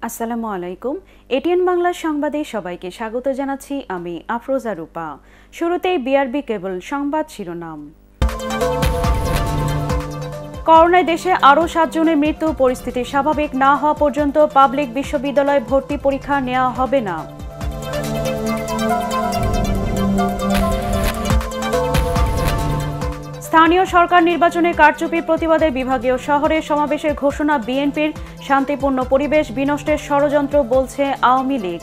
আসসালামু আলাইকুম। এটিএন বাংলা সংবাদে সবাইকে স্বাগত জানাচ্ছি আমি আফরোজা রূপা। শুরুতেই বিআরবি কেবল সংবাদ শিরোনাম। করোনায় দেশে আরও 7 জনের মৃত্যু, পরিস্থিতি স্বাভাবিক না হওয়া পর্যন্ত পাবলিক বিশ্ববিদ্যালয়ে ভর্তি পরীক্ষা নেওয়া হবে না। স্থানীয় সরকার নির্বাচনে কারচুপির প্রতিবাদে বিভাগীয় শহরে সমাবেশের ঘোষণা বিএনপির, শান্তিপূর্ণ পরিবেশ বিনষ্টের ষড়যন্ত্র বলছে আওয়ামী লীগ।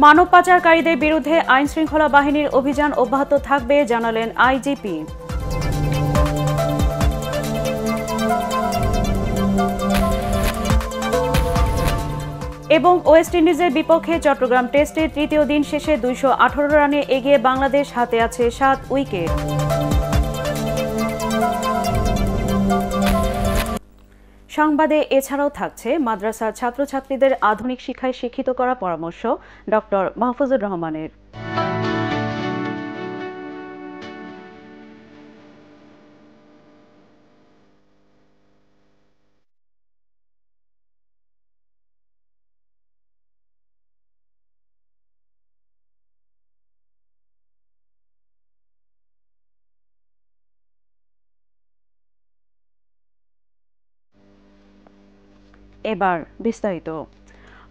মানব পাচারকারীদের বিরুদ্ধে আইনশৃঙ্খলা বাহিনীর অভিযান অব্যাহত থাকবে জানালেন আইজিপি। এবং ওয়েস্ট ইন্ডিজের বিপক্ষে চট্টগ্রাম টেস্টের তৃতীয় দিন শেষে 218 রানে এগিয়ে বাংলাদেশ, হাতে আছে 7 উইকেট। সংবাদে এছাড়াও থাকছে মাদ্রাসার ছাত্রছাত্রীদের আধুনিক শিক্ষায় শিক্ষিত করার পরামর্শ ডক্টর মাহফুজুর রহমানের। এবার বিস্তারিত।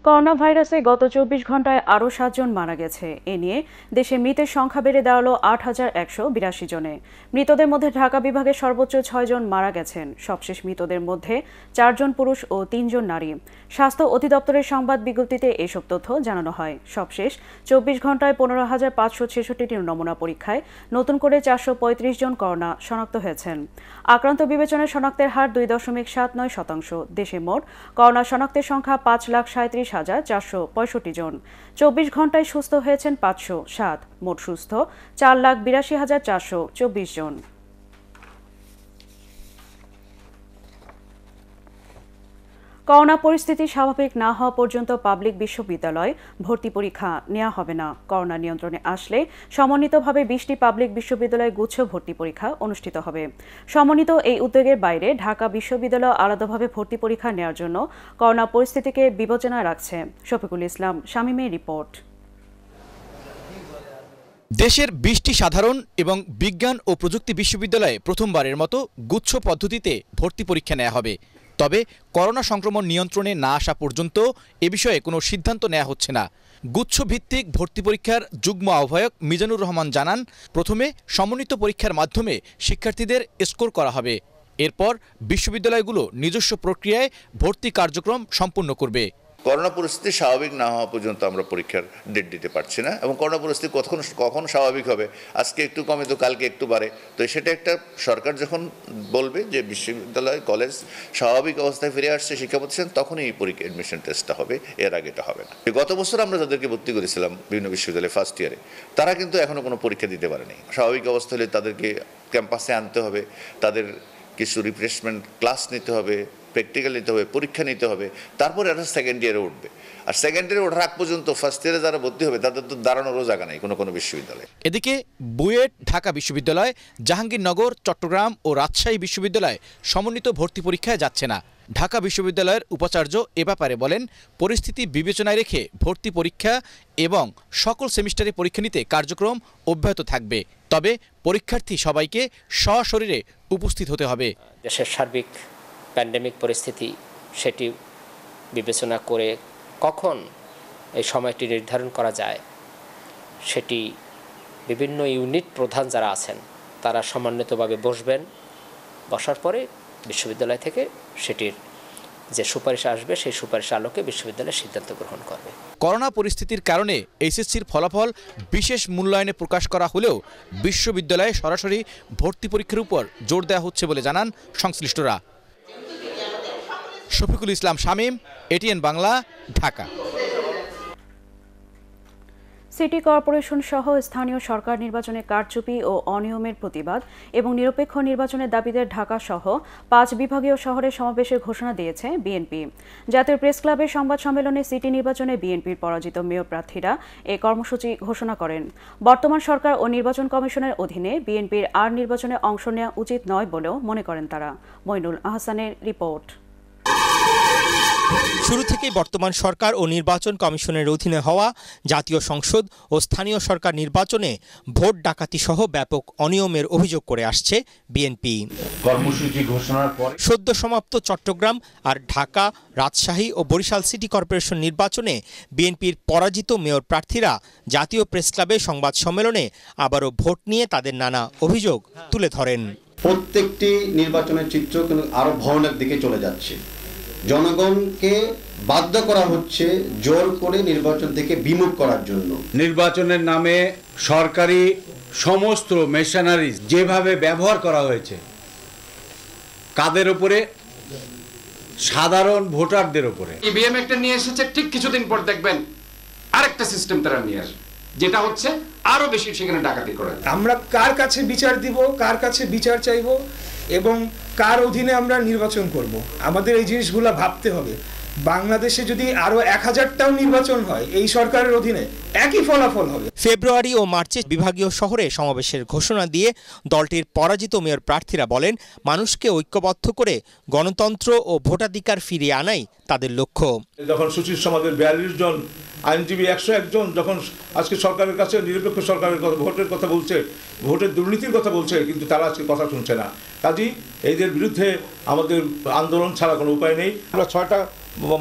করোনা ভাইরাসে গত 24 ঘন্টায় আরও 7 জন মারা গেছে। এ নিয়ে দেশে মৃতের সংখ্যা বেড়ে দাঁড়ালো 8182 জনে। মৃতদের মধ্যে ঢাকা বিভাগে সর্বোচ্চ 6 জন মারা গেছেন। সবশেষ মৃতদের মধ্যে 4 জন পুরুষ ও 3 জন নারী। স্বাস্থ্য অধিদপ্তরের সংবাদ বিজ্ঞপ্তিতে এসব তথ্য জানানো হয়। সবশেষ 24 ঘন্টায় 15,566টি নমুনা পরীক্ষায় নতুন করে 435 জন করোনা শনাক্ত হয়েছেন। আক্রান্ত বিবেচনায় শনাক্তের হার 2.79%। দেশে মোট করোনা শনাক্তের সংখ্যা 5,37,465 জন। 24 ঘন্টায় সুস্থ হয়েছেন 507। মোট সুস্থ 4,82,424 জন। করোনা পরিস্থিতি স্বাভাবিক না হওয়া পর্যন্ত পাবলিক বিশ্ববিদ্যালয় ভর্তি পরীক্ষা নেওয়া হবে না। করোনা নিয়ন্ত্রণে আসলে সমন্বিতভাবে 20টি পাবলিক বিশ্ববিদ্যালয়ে গুচ্ছ ভর্তি পরীক্ষা অনুষ্ঠিত হবে। সমন্বিত এই উদ্যোগের বাইরে ঢাকা বিশ্ববিদ্যালয় আলাদাভাবে ভর্তি পরীক্ষা নেওয়ার জন্য করোনা পরিস্থিতিকে বিবেচনায় রাখছে। শফিকুল ইসলাম শামীমের রিপোর্ট। দেশের 20টি সাধারণ এবং বিজ্ঞান ও প্রযুক্তি বিশ্ববিদ্যালয়ে প্রথমবারের মতো গুচ্ছ পদ্ধতিতে ভর্তি পরীক্ষা নেওয়া হবে। তবে করোনা সংক্রমণ নিয়ন্ত্রণে না আসা পর্যন্ত এ বিষয়ে কোনো সিদ্ধান্ত নেওয়া হচ্ছে না। গুচ্ছ ভিত্তিক ভর্তি পরীক্ষার যুগ্ম আহ্বায়ক মিজানুর রহমান জানান, প্রথমে সমন্বিত পরীক্ষার মাধ্যমে শিক্ষার্থীদের স্কোর করা হবে। এরপর বিশ্ববিদ্যালয়গুলো নিজস্ব প্রক্রিয়ায় ভর্তি কার্যক্রম সম্পন্ন করবে। করোনা পরিস্থিতি স্বাভাবিক না হওয়া পর্যন্ত আমরা পরীক্ষার ডেট দিতে পারছি না, এবং করোনা পরিস্থিতি কখন স্বাভাবিক হবে, আজকে একটু কমে তো কালকে একটু বাড়ে, তো সেটা একটা সরকার যখন বলবে যে বিশ্ববিদ্যালয় কলেজ স্বাভাবিক অবস্থায় ফিরে আসছে শিক্ষা প্রতিষ্ঠান, তখনই এই পরীক্ষা অ্যাডমিশন টেস্টটা হবে, এর আগে এটা হবে না। গত বছর আমরা যাদেরকে ভর্তি করেছিলাম বিভিন্ন বিশ্ববিদ্যালয়ে ফার্স্ট ইয়ারে, তারা কিন্তু এখনও কোনো পরীক্ষা দিতে পারেনি। স্বাভাবিক অবস্থা হলে তাদেরকে ক্যাম্পাসে আনতে হবে, তাদের কিছু রিফ্রেশমেন্ট ক্লাস নিতে হবে, প্র্যাকটিক্যাল নিতে হবে, পরীক্ষা নিতে হবে, তারপরে এরা সেকেন্ড ইয়ারে উঠবে। আর সেকেন্ড ইয়ারে ওঠার আগ পর্যন্ত ফার্স্ট ইয়ারে যারা ভর্তি হবে তাদের তো দাঁড়ানোরও জায়গা নেই কোনো বিশ্ববিদ্যালয়ে। এদিকে বুয়েট, ঢাকা বিশ্ববিদ্যালয়, জাহাঙ্গীরনগর, চট্টগ্রাম ও রাজশাহী বিশ্ববিদ্যালয় সমন্বিত ভর্তি পরীক্ষায় যাচ্ছে না। ঢাকা বিশ্ববিদ্যালয়ের উপাচার্য এ ব্যাপারে বলেন, পরিস্থিতি বিবেচনায় রেখে ভর্তি পরীক্ষা এবং সকল সেমিস্টারে পরীক্ষা নিতে কার্যক্রম অব্যাহত থাকবে। তবে পরীক্ষার্থী সবাইকে সশরীরে উপস্থিত হতে হবে। দেশের সার্বিক প্যান্ডেমিক পরিস্থিতি সেটি বিবেচনা করে কখন এই সময়টি নির্ধারণ করা যায়, সেটি বিভিন্ন ইউনিট প্রধান যারা আছেন তারা সমন্বিতভাবে বসার পরে বিশ্ববিদ্যালয় থেকে সেটির যে সুপারিশ আসবে সেই সুপারিশ আলোকে বিশ্ববিদ্যালয় সিদ্ধান্ত গ্রহণ করবে। করোনা পরিস্থিতির কারণে এইচএসসির ফলাফল বিশেষ মূল্যায়নে প্রকাশ করা হলেও বিশ্ববিদ্যালয়ে সরাসরি ভর্তি পরীক্ষার উপর জোর দেওয়া হচ্ছে বলে জানান সংশ্লিষ্টরা। Shafiqul Islam Shamim, ATN Bangla, Dhaka. City corporation সহ স্থানীয় সরকার নির্বাচনে কারচুপি ও অনিয়মের প্রতিবাদ এবং নিরপেক্ষ নির্বাচনের দাবিতে ঢাকা সহ 5 বিভাগীয় শহরে সমাবেশের ঘোষণা দিয়েছে বিএনপি। জাতীয় প্রেস ক্লাবের সংবাদ সম্মেলনে সিটি নির্বাচনে বিএনপির পরাজিত মেয়র প্রার্থীরা এ কর্মসূচি ঘোষণা করেন। বর্তমান সরকার ও নির্বাচন কমিশনের অধীনে বিএনপির আর নির্বাচনে অংশ নেওয়া উচিত নয় বলেও মনে করেন তারা। মইনুল আহসানের রিপোর্ট। শুরু থেকেই বর্তমান সরকার ও নির্বাচন কমিশনের অধীনে হওয়া জাতীয় সংসদ ও স্থানীয় সরকার নির্বাচনে ভোট ডাকাতি সহ ব্যাপক অনিয়মের অভিযোগ করে আসছে বিএনপি। কর্মসূচি ঘোষণার পর সদ্য সমাপ্ত চট্টগ্রাম আর ঢাকা, রাজশাহী ও বরিশাল সিটি কর্পোরেশন নির্বাচনে বিএনপির পরাজিত মেয়র প্রার্থীরা জাতীয় প্রেস ক্লাবে সংবাদ সম্মেলনে আবারও ভোট নিয়ে তাদের নানা অভিযোগ তুলে ধরেন। প্রত্যেকটি নির্বাচনের চিত্র কিন্তু আরো ভয়ানক দিকে চলে যাচ্ছে। জনগণকে বাধ্য করা হচ্ছে জোর করে নির্বাচন থেকে বিমুখ করার জন্য। নির্বাচনের নামে সরকারি সমস্ত মেশিনারি যেভাবে ব্যবহার করা হয়েছে, কাদের উপরে? সাধারণ ভোটারদের উপরে। ইভিএম একটা নিয়ে এসেছে, ঠিক কিছুদিন পর দেখবেন আরেকটা সিস্টেম তারা নিয়ে আসে, যেটা হচ্ছে আরো বেশি সেখানে ডাকাতি করে। আমরা কার কাছে বিচার দিব, কার কাছে বিচার চাইব এবং কার অধীনে আমরা নির্বাচন করব, আমাদের এই জিনিসগুলো ভাবতে হবে। বাংলাদেশে যদি আরো 1000টাও নির্বাচন হয় এই সরকারের অধীনে একই ফলাফল হবে। ফেব্রুয়ারি ও মার্চে বিভাগীয় শহরে সমাবেশের ঘোষণা দিয়ে দলটির পরাজিত মেয়র প্রার্থীরা বলেন, মানুষকে ঐক্যবদ্ধ করে গণতন্ত্র ও ভোটাধিকার ফিরিয়ে আনাই তাদের লক্ষ্য। যখন সুশীল সমাজের 42 জন, আইনজীবী 101 জন যখন আজকে সরকারের কাছে নিরপেক্ষ সরকারের কথা, ভোটের কথা বলছে, ভোটের দুর্নীতির কথা বলছে, কিন্তু তারা আজকে কথা শুনছে না। কাজেই এদের বিরুদ্ধে আমাদের আন্দোলন ছাড়া কোনো উপায় নেই। আমরা 6টা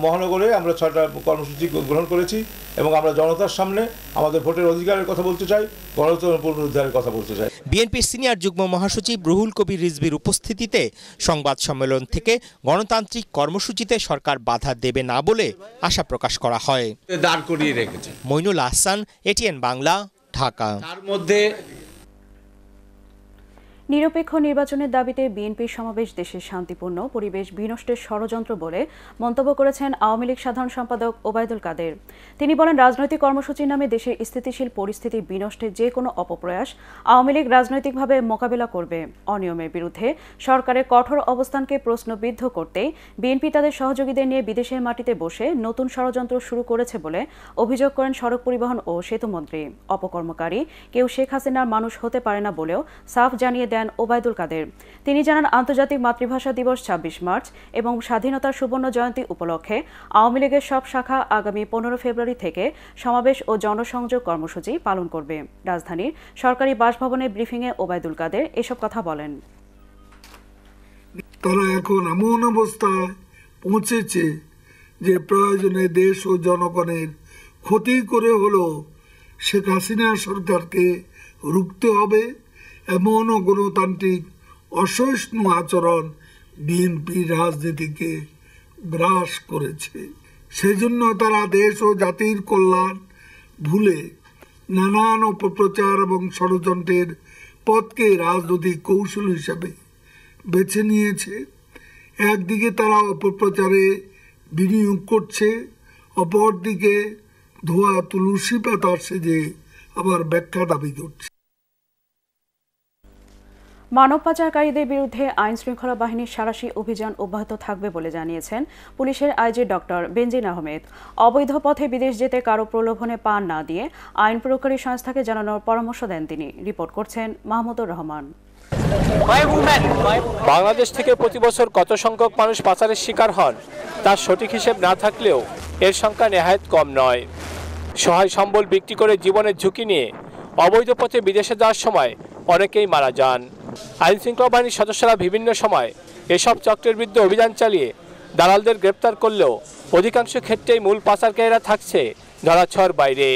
মহানগরে আমরা 6টা কর্মসূচি গ্রহণ করেছি এবং আমরা জনতার সামনে আমাদের ভোটের অধিকারের কথা বলতে চাই, গণতন্ত্র পুনরুদ্ধারের কথা বলতে চাই। বিএনপির সিনিয়র যুগ্ম মহাসচিব রুহুল কবির রিজভির উপস্থিতিতে সংবাদ সম্মেলন থেকে গণতান্ত্রিক কর্মসূচিতে সরকার বাধা দেবে না বলে আশা প্রকাশ করা হয়। দাঁড় করিয়ে রেখেছে। মইনুল আহসান, এটিএন বাংলা, ঢাকা। তার মধ্যে নিরপেক্ষ নির্বাচনের দাবিতে বিএনপির সমাবেশ দেশের শান্তিপূর্ণ পরিবেশ বিনষ্টের ষড়যন্ত্র বলে মন্তব্য করেছেন আওয়ামী লীগ সাধারণ সম্পাদক ওবায়দুল কাদের। তিনি বলেন, রাজনৈতিক কর্মসূচির নামে দেশের স্থিতিশীল পরিস্থিতি বিনষ্টের যে কোনো অপপ্রয়াস আওয়ামী লীগ রাজনৈতিকভাবে মোকাবেলা করবে। অনিয়মের বিরুদ্ধে সরকারের কঠোর অবস্থানকে প্রশ্নবিদ্ধ করতেই বিএনপি তাদের সহযোগীদের নিয়ে বিদেশের মাটিতে বসে নতুন ষড়যন্ত্র শুরু করেছে বলে অভিযোগ করেন সড়ক পরিবহন ও সেতুমন্ত্রী। অপকর্মকারী কেউ শেখ হাসিনার মানুষ হতে পারে না বলেও সাফ জানিয়ে দেন ওবায়দুল কাদের। তিনি জানান, আন্তর্জাতিক মাতৃভাষা দিবস 26 মার্চ এবং স্বাধীনতার সুবর্ণ জয়ন্তী উপলক্ষে আওয়ামী লীগের সব শাখা আগামী 15 ফেব্রুয়ারি থেকে সমাবেশ ও জনসংযোগ কর্মসূচি পালন করবে। রাজধানীর সরকারি বাসভবনে ব্রিফিংয়ে ওবায়দুল কাদের এসব কথা বলেন। তারা এখন এমন অবস্থায় পৌঁছেছে যে প্রয়োজনে দেশ ও জনগণের ক্ষতি করে হলেও শেখ হাসিনা সরকারকে রুখতে হবে। এমন গণতান্ত্রিক অসহিষ্ণু আচরণ বিএনপি রাজনীতিকে গ্রাস করেছে। সেজন্য তারা দেশ ও জাতির কল্যাণ ভুলে নানান অপপ্রচার এবং ষড়যন্ত্রের পথকে রাজনৈতিক কৌশল হিসাবে বেছে নিয়েছে। একদিকে তারা অপপ্রচারে বিনিয়োগ করছে, অপরদিকে ধোয়া তুলসী পাতা সেজে আবার ব্যাখ্যা দাবি করছে। মানব পাচারকারীদের বিরুদ্ধে আইন শৃঙ্খলা বাহিনীর সাঁড়াশি অভিযান অব্যাহত থাকবে বলে জানিয়েছেন পুলিশের আইজি ডক্টর বেনজির আহমেদ। অবৈধ পথে বিদেশ যেতে কারো প্রলোভনে পা না দিয়ে আইন প্রয়োগকারী সংস্থাকে জানানোর পরামর্শ দেন তিনি। রিপোর্ট করছেন মাহমুদুর রহমান। বাংলাদেশ থেকে প্রতি বছর কত সংখ্যক মানুষ পাচারের শিকার হন তার সঠিক হিসেব না থাকলেও এর সংখ্যা নেহায়েত কম নয়। সহায় সম্বল বিক্রি করে জীবনের ঝুঁকি নিয়ে অবৈধ পথে বিদেশে যাওয়ার সময় অনেকেই মারা যান। আইন শৃঙ্খলা বাহিনীর সদস্যরা বিভিন্ন সময় এসব চক্রের বিরুদ্ধে অভিযান চালিয়ে দালালদের গ্রেপ্তার করলেও অধিকাংশ ক্ষেত্রেই মূল পাচারকারীরা থাকছে ধরাছোঁয়ার বাইরে।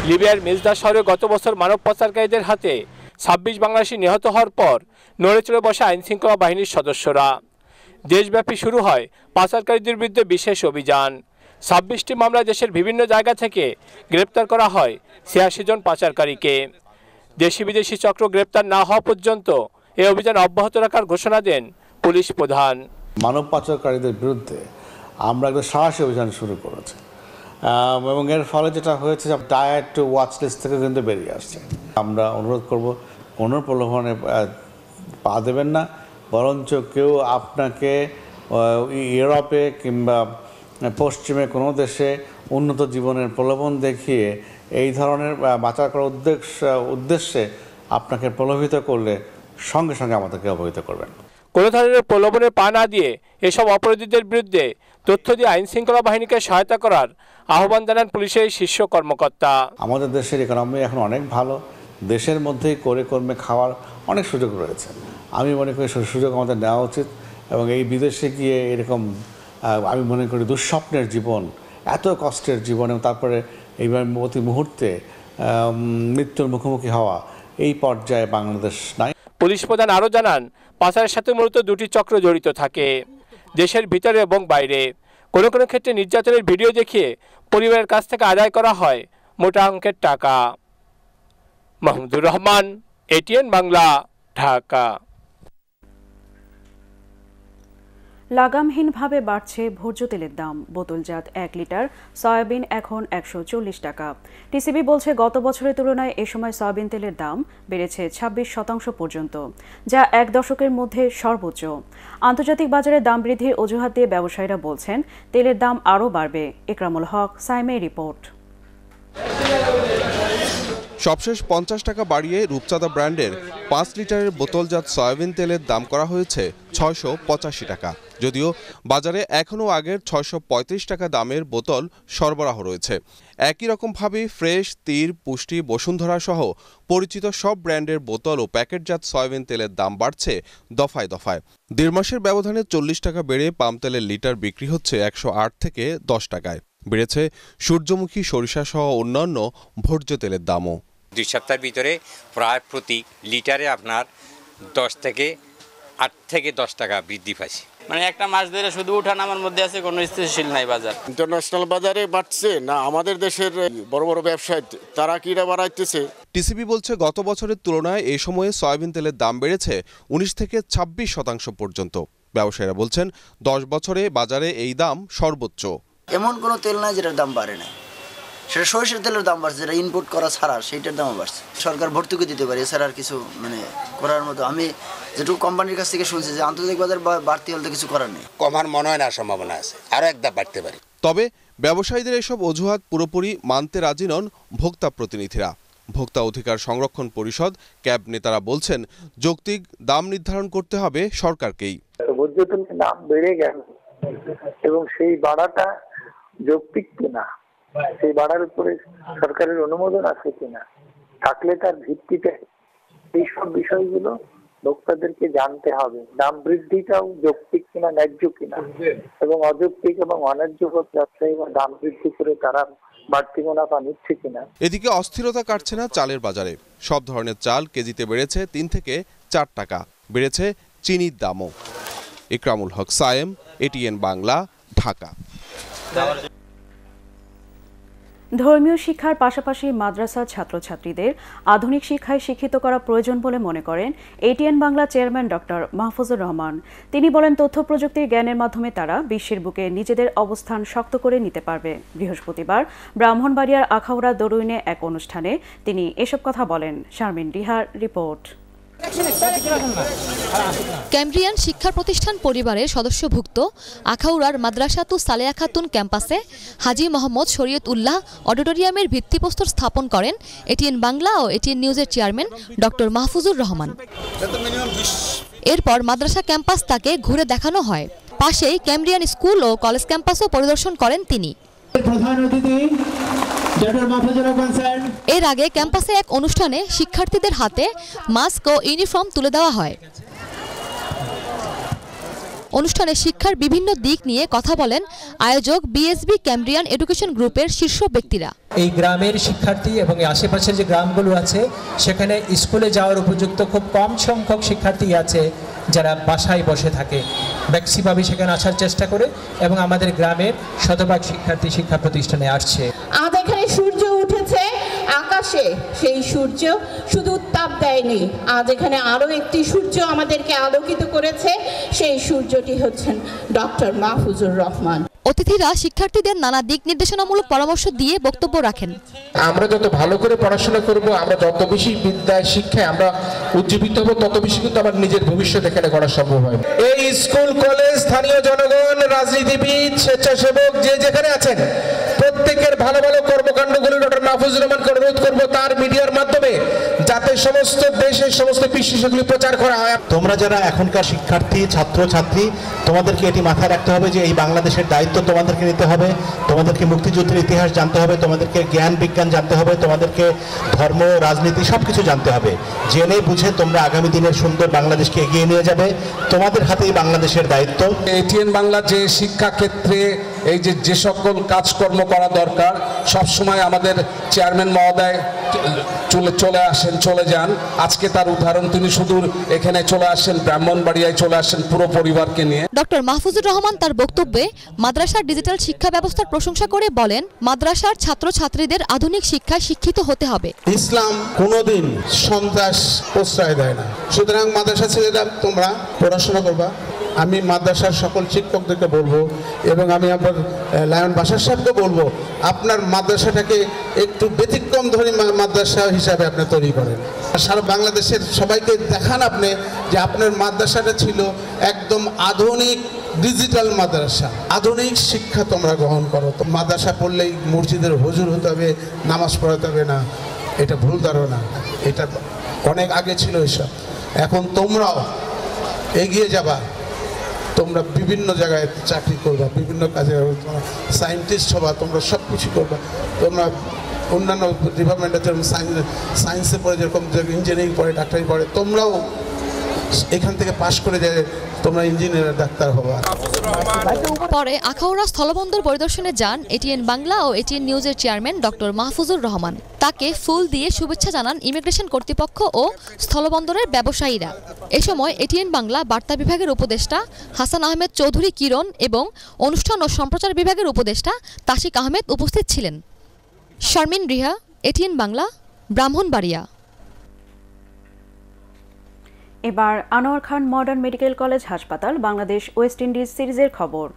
লিবিয়ার মিজদা শহরে গত বছর মানব পাচারকারীদের হাতে 26 বাংলাদেশি নিহত হওয়ার পর নড়ে চড়ে বসে আইন শৃঙ্খলা বাহিনীর সদস্যরা। দেশব্যাপী শুরু হয় পাচারকারীদের বিরুদ্ধে বিশেষ অভিযান। 26টি মামলায় দেশের বিভিন্ন জায়গা থেকে গ্রেপ্তার করা হয় 86 জন পাচারকারীকে। দেশি বিদেশি চক্র গ্রেপ্তার না হওয়া পর্যন্ত এই অভিযান অব্যাহত রাখার ঘোষণা দেন পুলিশ প্রধান। মানব পাচারকারীদের বিরুদ্ধে আমরা একটা সাহসী অভিযান শুরু করেছি। এবং এর ফলে যেটা হয়েছে যে ডায়েট টু ওয়াচ লিস্ট থেকে কিন্তু বেরিয়ে আসছে। আমরা অনুরোধ করব কোনো প্রলোভনে পা দেবেন না, বরঞ্চ কেউ আপনাকে ইউরোপে কিংবা পশ্চিমে কোনো দেশে উন্নত জীবনের প্রলোভন দেখিয়ে এই ধরনের বাঁচা করার উদ্দেশ্যে আপনাকে প্রলোভিত করলে সঙ্গে সঙ্গে আমাদেরকে অবহিত করবেন। কোনো ধরনের প্রলোভনে পা না দিয়ে এসব অপরাধীদের বিরুদ্ধে তথ্য দিয়ে আইন শৃঙ্খলা বাহিনীকে সহায়তা করার আহ্বান জানান পুলিশের শীর্ষ কর্মকর্তা। আমাদের দেশের ইকোনমি এখন অনেক ভালো, দেশের মধ্যেই করে কর্মে খাওয়ার অনেক সুযোগ রয়েছে। আমি মনে করি সুযোগ আমাদের নেওয়া উচিত এবং এই বিদেশে গিয়ে এরকম আমি মনে করি দুঃস্বপ্নের জীবন, এত কষ্টের জীবন এবং তারপরে এইবার প্রতি মুহূর্তে মৃত্যুর মুখোমুখি হওয়া, এই পর্যায়ে বাংলাদেশ নাই। পুলিশ প্রধান আরও জানান, পাচারের সাথে মূলত দুটি চক্র জড়িত থাকে, দেশের ভিতরে এবং বাইরে। কোনো কোনো ক্ষেত্রে নির্যাতনের ভিডিও দেখিয়ে পরিবারের কাছ থেকে আদায় করা হয় মোটা অঙ্কের টাকা। মাহমুদুর রহমান, এটিএন বাংলা, ঢাকা। লাগামহীনভাবে বাড়ছে ভোজ্য তেলের দাম। বোতলজাত 1 লিটার সয়াবিন এখন 140 টাকা। টিসিবি বলছে গত বছরের তুলনায় এ সময় সয়াবিন তেলের দাম বেড়েছে 26% পর্যন্ত, যা 1 দশকের মধ্যে সর্বোচ্চ। আন্তর্জাতিক বাজারে দাম বৃদ্ধির অজুহাত দিয়ে ব্যবসায়ীরা বলছেন তেলের দাম আরও বাড়বে। ইকরামুল হক, সাইমের রিপোর্ট। সবশেষ 50 টাকা বাড়িয়ে রূপচাঁদা ব্র্যান্ডের 5 লিটারের বোতলজাত সয়াবিন তেলের দাম করা হয়েছে 685 টাকা। যদিও বাজারে এখনও আগের 635 টাকা দামের বোতল সরবরাহ রয়েছে। একই রকমভাবে ফ্রেশ, তীর, পুষ্টি, বসুন্ধরা সহ পরিচিত সব ব্র্যান্ডের বোতল ও প্যাকেটজাত সয়াবিন তেলের দাম বাড়ছে দফায় দফায়। 1.5 মাসের ব্যবধানে 40 টাকা বেড়ে পাম তেলের লিটার বিক্রি হচ্ছে 108 থেকে 10 টাকায়। বেড়েছে সূর্যমুখী, সরিষা সহ অন্যান্য ভোজ্য তেলের দামও। 2 সপ্তাহের ভিতরে প্রায় প্রতি লিটারে আপনার 10 থেকে 8 থেকে 10 টাকা বৃদ্ধি পাইছে। মানে একটা মাস ধরে শুধু ওঠানামার মধ্যে আছে, কোনো স্থিতিশীল নাই বাজার। ইন্টারন্যাশনাল বাজারে বাড়ছে না আমাদের দেশের বড় বড় ব্যবসায়ী তারা কিরা বাড়াইতেছে। টিসিবি বলছে গত বছরের তুলনায় এই সময়ে সয়াবিন তেলের দাম বেড়েছে 19 থেকে 26% পর্যন্ত। ব্যবসায়ীরা বলছেন 10 বছরে বাজারে এই দাম সর্বোচ্চ। এমন কোনো তেল নাই যেটার দাম বাড়ে না, সেটা সরিষার তেলের দাম বাড়ছে, যেটা ইনপুট করা ছাড়া সেইটার দামও বাড়ছে। সরকার ভর্তুকি দিতে পারে, এছাড়া আর কিছু করার মতো আমি যেটুকু কোম্পানির কাছ থেকে শুনছি যে আন্তর্জাতিক বাজার বাড়তি হলে তো কিছু করার নেই। কমার মনে হয় না, সম্ভাবনা আছে, আরও একদম বাড়তে পারে। তবে ব্যবসায়ীদের এসব অজুহাত পুরোপুরি মানতে রাজি নন ভোক্তা প্রতিনিধিরা। ভোক্তা অধিকার সংরক্ষণ পরিষদ ক্যাব নেতারা বলছেন যৌক্তিক দাম নির্ধারণ করতে হবে সরকারকেই। ভোজ্য তেলের দাম বেড়ে গেল এবং সেই বাড়াটা যৌক্তিক কিনা, সেই বাড়ার উপরে সরকারের অনুমোদন আছে কিনা, থাকলে তার ভিত্তিতে এইসব বিষয়গুলো ভোক্তাদেরকে জানতে হবে। দাম বৃদ্ধিটাও যৌক্তিক কিনা, ন্যায্য কিনা, এবং অযৌক্তিক এবং অন্যায্য ব্যবসায়ীরা দাম বৃদ্ধি করে তারা বাড়তি মুনাফা নিচ্ছে কিনা। এদিকে অস্থিরতা কাটছে না চালের বাজারে। সব ধরনের চাল কেজিতে বেড়েছে 3 থেকে 4 টাকা। বেড়েছে চিনির দামও। ইকরামুল হক, সায়েম, এটিএন বাংলা, ঢাকা। ধর্মীয় শিক্ষার পাশাপাশি মাদ্রাসার ছাত্রছাত্রীদের আধুনিক শিক্ষায় শিক্ষিত করা প্রয়োজন বলে মনে করেন ATN Bangla chairman doctor Mahfuzur Rahman. তিনি বলেন, তথ্য প্রযুক্তির জ্ঞানের মাধ্যমে তারা বিশ্বের বুকে নিজেদের অবস্থান শক্ত করে নিতে পারবে। বৃহস্পতিবার ব্রাহ্মণবাড়িয়ার আখাউড়া দরুইনে এক অনুষ্ঠানে তিনি এসব কথা বলেন। শারমিন রিহার রিপোর্ট। ক্যামব্রিয়ান শিক্ষা প্রতিষ্ঠান পরিবারের সদস্যভুক্ত আখাউড়ার মাদ্রাসাতু সালেয়া খাতুন ক্যাম্পাসে হাজী মোহাম্মদ শরীয়ত উল্লাহ অডিটোরিয়ামের ভিত্তিপ্রস্তর স্থাপন করেন এটিএন বাংলা ও এটিএন নিউজের চেয়ারম্যান ডক্টর মাহফুজুর রহমান। এরপর মাদ্রাসা ক্যাম্পাস তাকে ঘুরে দেখানো হয়। পাশেই ক্যামব্রিয়ান স্কুল ও কলেজ ক্যাম্পাসও পরিদর্শন করেন তিনি। এর আগে ক্যাম্পাসে এক অনুষ্ঠানে শিক্ষার্থীদের হাতে মাস্ক ও ইউনিফর্ম তুলে দেওয়া হয়। অনুষ্ঠানে শিক্ষার বিভিন্ন দিক নিয়ে কথা বলেন আয়োজক বিএসবি ক্যামব্রিয়ান এডুকেশন গ্রুপের শীর্ষ ব্যক্তিরা। এই গ্রামের শিক্ষার্থী এবং আশেপাশের যে গ্রামগুলো আছে সেখানে স্কুলে যাওয়ার উপযুক্ত খুব কম সংখ্যক শিক্ষার্থী আছে যারা বাসায় বসে থাকে। ব্যক্তিভাবে সেখানে আসার চেষ্টা করে এবং আমাদের গ্রামের শতভাগ শিক্ষার্থী শিক্ষা প্রতিষ্ঠানে আসছে। আজ এখানে সূর্য উঠেছে আকাশে, সেই সূর্য শুধু উত্তাপ দেয়নি, আজ এখানে আরও একটি সূর্য আমাদেরকে আলোকিত করেছে। সেই সূর্যটি হচ্ছেন ডক্টর মাহফুজুর রহমান। অতিথিরা শিক্ষার্থীদের নানা দিক নির্দেশনামূলক পরামর্শ দিয়ে বক্তব্য রাখেন। আমরা যত ভালো করে পড়াশোনা করব, আমরা যত বেশি বিদ্যায় শিক্ষায় আমরা উজ্জীবিত হব, তত বেশি কিন্তু আমার নিজের ভবিষ্যৎ এখানে গড়া সম্ভব হয়। এই স্কুল, কলেজ, স্থানীয় জনগণ, রাজনীতিবিদ, স্বেচ্ছাসেবক যে যেখানে আছেন, প্রত্যেকের ভালো ভালো কর্মকাণ্ডগুলো ডক্টর মাহফুজুর রহমানকে অনুরোধ করব তার মিডিয়ার মাধ্যমে যাতে সমস্ত দেশের সমস্ত বিশ্বে সেগুলি প্রচার করা হয়। তোমরা যারা এখনকার শিক্ষার্থী, ছাত্রছাত্রী, তোমাদেরকে এটি মাথায় রাখতে হবে যে এই বাংলাদেশের দায়িত্ব তোমাদেরকে নিতে হবে। তোমাদেরকে মুক্তিযুদ্ধের ইতিহাস জানতে হবে, তোমাদেরকে জ্ঞান বিজ্ঞান জানতে হবে, তোমাদেরকে ধর্ম, রাজনীতি সবকিছু জানতে হবে। জেনে বুঝে তোমরা আগামী দিনের সুন্দর বাংলাদেশকে এগিয়ে নিয়ে যাবে। তোমাদের হাতেই বাংলাদেশের দায়িত্ব। এটিএন বাংলা যে শিক্ষা ক্ষেত্রে এই যে সকল কাজকর্ম করা দরকার, সবসময় আমাদের চেয়ারম্যান মহোদয় চলে যান। আজকে তার উদাহরণ, তিনি শুধু এখানে চলে আসেন, ব্রাহ্মণবাড়িয়ায় চলে আসেন পুরো পরিবারকে নিয়ে। ডক্টর মাহফুজুর রহমান তার বক্তব্যে মাদ্রাসার ডিজিটাল শিক্ষা ব্যবস্থার প্রশংসা করে বলেন, মাদ্রাসার ছাত্রছাত্রীদের আধুনিক শিক্ষায় শিক্ষিত হতে হবে। ইসলাম কোনোদিন সন্ত্রাস প্রশ্রয় দেয় না। সুতরাং মাদ্রাসা ছেলেরা তোমরা পড়াশোনা করবা। আমি মাদ্রাসার সকল শিক্ষকদেরকে বলবো এবং আমি আমার লায়ন বাসার সাহেবকে বলবো, আপনার মাদ্রাসাটাকে একটু ব্যতিক্রম ধরে মাদ্রাসা হিসাবে আপনি তৈরি করেন। সারা বাংলাদেশের সবাইকে দেখান আপনি যে আপনার মাদ্রাসাটা ছিল একদম আধুনিক ডিজিটাল মাদ্রাসা। আধুনিক শিক্ষা তোমরা গ্রহণ করো। তো মাদ্রাসা পড়লেই মসজিদের হুজুর হতে হবে, নামাজ পড়াতে হবে না, এটা ভুল ধারণা। এটা অনেক আগে ছিল এসব। এখন তোমরাও এগিয়ে যাবা, তোমরা বিভিন্ন জায়গায় চাকরি করবা, বিভিন্ন কাজে তোমরা সায়েন্টিস্ট হবা, তোমরা সব কিছু করবা। তোমরা অন্যান্য ডিপার্টমেন্টে যেরকম সায়েন্সে পড়ে, যেরকম ইঞ্জিনিয়ারিং পড়ে, ডাক্তারি পড়ে, তোমরাও এখান থেকে পাশ করে যায় তোমরা ইঞ্জিনিয়ার, ডাক্তার হবা। পরে আখাউড়া স্থলবন্দর পরিদর্শনে যান এটিএন বাংলা ও এটিএন নিউজের চেয়ারম্যান ডক্টর মাহফুজুর রহমান। তাকে ফুল দিয়ে শুভেচ্ছা জানান ইমিগ্রেশন কর্তৃপক্ষ ও স্থলবন্দরের ব্যবসায়ীরা। এ সময় এটিএন বাংলা বার্তা বিভাগের উপদেষ্টা হাসান আহমেদ চৌধুরী কিরণ এবং অনুষ্ঠান ও সম্প্রচার বিভাগের উপদেষ্টা তাশিক আহমেদ উপস্থিত ছিলেন। শারমিন রিহা, এটিএন বাংলা, ব্রাহ্মণবাড়িয়া। এবার আনোয়ার খান মডার্ন মেডিকেল কলেজ হাসপাতাল বাংলাদেশ ওয়েস্ট ইন্ডিজ সিরিজের খবর।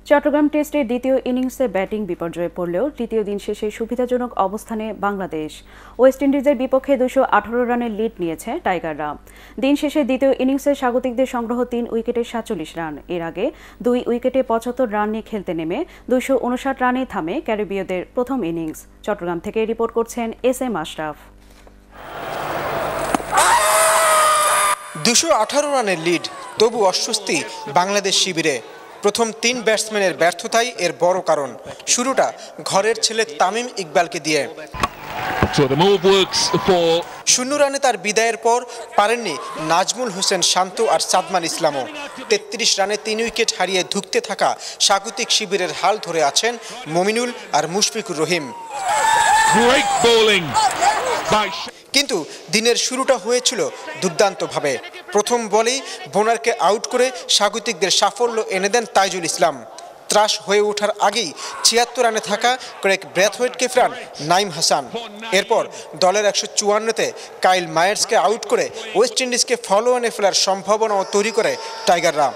চট্টগ্রাম টেস্টের দ্বিতীয় ইনিংসে ব্যাটিং বিপর্যয়ে পড়লেও তৃতীয় দিন শেষে সুবিধাজনক অবস্থানে বাংলাদেশ। ওয়েস্ট ইন্ডিজের বিপক্ষে 218 রানের লিড নিয়েছে টাইগাররা। দিন শেষে দ্বিতীয় ইনিংসে স্বাগতিকদের সংগ্রহ 3 উইকেটে 47 রান। এর আগে 2 উইকেটে 75 রান নিয়ে খেলতে নেমে 259 রানে থামে ক্যারিবীয়দের প্রথম ইনিংস। চট্টগ্রাম থেকে রিপোর্ট করছেন SM আশরাফ। 218 রানের লিড, তবু অস্বস্তি বাংলাদেশ শিবিরে। প্রথম 3 ব্যাটসম্যানের ব্যর্থতাই এর বড় কারণ। শুরুটা ঘরের ছেলে তামিম ইকবালকে দিয়ে। 0 রানে তার বিদায়ের পর পারেননি নাজমুল হোসেন শান্ত আর সাদমান ইসলামও। 33 রানে 3 উইকেট হারিয়ে ধুঁকতে থাকা স্বাগতিক শিবিরের হাল ধরে আছেন মমিনুল আর মুশফিকুর রহিম। কিন্তু দিনের শুরুটা হয়েছিল দুর্দান্তভাবে। প্রথম বলেই বোনারকে আউট করে স্বাগতিকদের সাফল্য এনে দেন তাইজুল ইসলাম। ত্রাস হয়ে ওঠার আগেই 76 রানে থাকা ক্রেগ ব্র্যাথওয়েটকে ফেরান নাইম হাসান। এরপর দলের 154-তে কাইল মায়ার্সকে আউট করে ওয়েস্ট ইন্ডিজকে ফলো অনে ফেলার সম্ভাবনাও তৈরি করে টাইগাররা।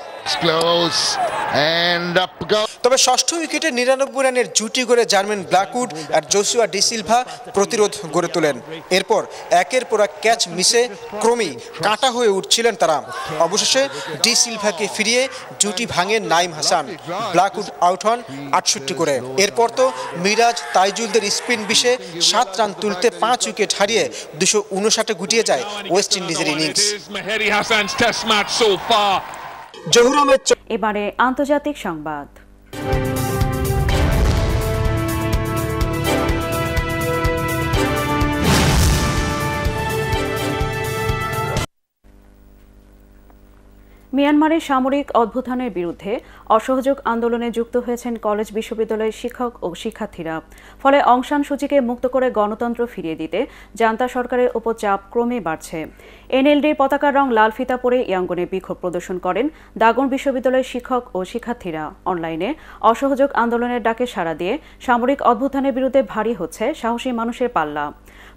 তবে ষষ্ঠ উইকেটে 99 রানের জুটি করে জার্মান ব্ল্যাকউড আর জোসুয়া ডি সিলভা প্রতিরোধ গড়ে তোলেন। এরপর একের পর এক ক্যাচ মিসে ক্রমেই কাঁটা হয়ে উঠছিলেন তারা। অবশেষে ডি সিলভাকে ফিরিয়ে জুটি ভাঙেন নাইম হাসান। ব্ল্যাকউড আউট হন 68 করে। এরপর তো মিরাজ তাইজুলদের স্পিন বিষে 7 রান তুলতে 5 উইকেট হারিয়ে 259-এ গুটিয়ে যায় ওয়েস্ট ইন্ডিজের ইনিংস। এবারে আন্তর্জাতিক সংবাদ। মিয়ানমারের সামরিক অভ্যুত্থানের বিরুদ্ধে অসহযোগ আন্দোলনে যুক্ত হয়েছেন কলেজ বিশ্ববিদ্যালয়ের শিক্ষক ও শিক্ষার্থীরা। ফলে অং সান সুচিকে মুক্ত করে গণতন্ত্র ফিরিয়ে দিতে জান্তা সরকারের ওপর চাপ ক্রমে বাড়ছে। এনএলডির পতাকার রং লাল ফিতা পরে ইয়াঙ্গনে বিক্ষোভ প্রদর্শন করেন দাগন বিশ্ববিদ্যালয়ের শিক্ষক ও শিক্ষার্থীরা। অনলাইনে অসহযোগ আন্দোলনের ডাকে সাড়া দিয়ে সামরিক অভ্যুত্থানের বিরুদ্ধে ভারী হচ্ছে সাহসী মানুষের পাল্লা।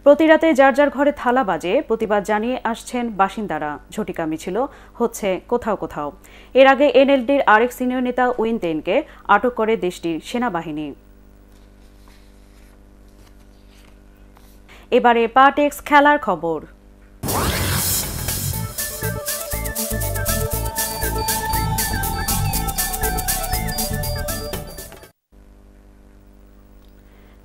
প্রতি রাতে যার যার ঘরে থালা বাজে প্রতিবাদ জানিয়ে আসছেন বাসিন্দারা। ঝটিকা মিছিল হচ্ছে কোথাও কোথাও। এর আগে এনএলডির আরেক সিনিয়র নেতা উইন তেনকে আটক করে দেশটির সেনাবাহিনী। এবারে পাটেক্স খেলার খবর।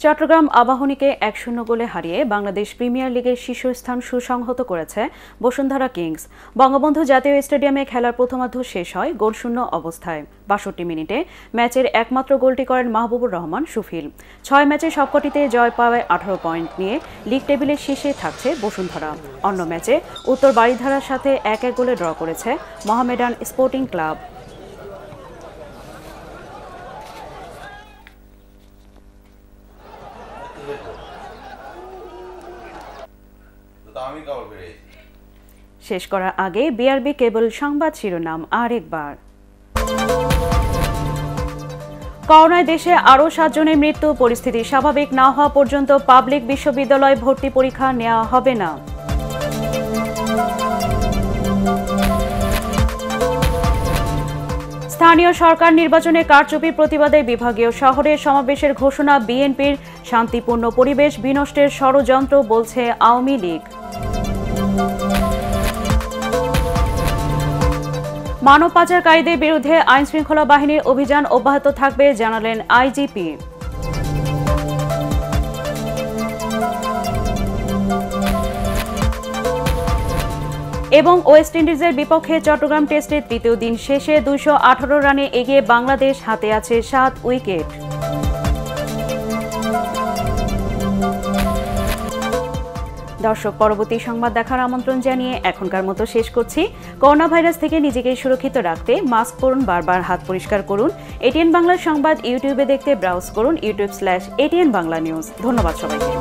চট্টগ্রাম আবাহনীকে ১-০ গোলে হারিয়ে বাংলাদেশ প্রিমিয়ার লিগের শীর্ষস্থান সুসংহত করেছে বসুন্ধরা কিংস। বঙ্গবন্ধু জাতীয় স্টেডিয়ামে খেলার প্রথমার্ধ শেষ হয় গোলশূন্য অবস্থায়। ৬২ মিনিটে ম্যাচের একমাত্র গোলটি করেন মাহবুবুর রহমান সুফিল। ৬ ম্যাচে সবকটিতে জয় পাওয়ায় ১৮ পয়েন্ট নিয়ে লিগ টেবিলের শীর্ষে থাকছে বসুন্ধরা। অন্য ম্যাচে উত্তর বারিধারার সাথে ১-১ গোলে ড্র করেছে মোহামেডান স্পোর্টিং ক্লাব। শেষ করার আগে বিআরবি কেবল সংবাদ শিরোনাম আরেকবার। করোনায় দেশে আরও ৭ জনের মৃত্যু। পরিস্থিতি স্বাভাবিক না হওয়া পর্যন্ত পাবলিক বিশ্ববিদ্যালয় ভর্তি পরীক্ষা নেওয়া হবে না। স্থানীয় সরকার নির্বাচনে কারচুপির প্রতিবাদে বিভাগীয় শহরে সমাবেশের ঘোষণা বিএনপির। শান্তিপূর্ণ পরিবেশ বিনষ্টের ষড়যন্ত্র বলছে আওয়ামী লীগ। মানব পাচারকারীদের বিরুদ্ধে আইনশৃঙ্খলা বাহিনীর অভিযান অব্যাহত থাকবে জানালেন আইজিপি। এবং ওয়েস্ট ইন্ডিজের বিপক্ষে চট্টগ্রাম টেস্টের তৃতীয় দিন শেষে ২১৮ রানে এগিয়ে বাংলাদেশ। হাতে আছে ৭ উইকেট। দর্শক, পরবর্তী সংবাদ দেখার আমন্ত্রণ জানিয়ে এখনকার মতো শেষ করছি। করোনা ভাইরাস থেকে নিজেকে সুরক্ষিত রাখতে মাস্ক পরুন, বারবার হাত পরিষ্কার করুন। এটিএন বাংলার সংবাদ ইউটিউবে দেখতে ব্রাউজ করুন youtube/ATN বাংলা নিউজ। ধন্যবাদ সবাইকে।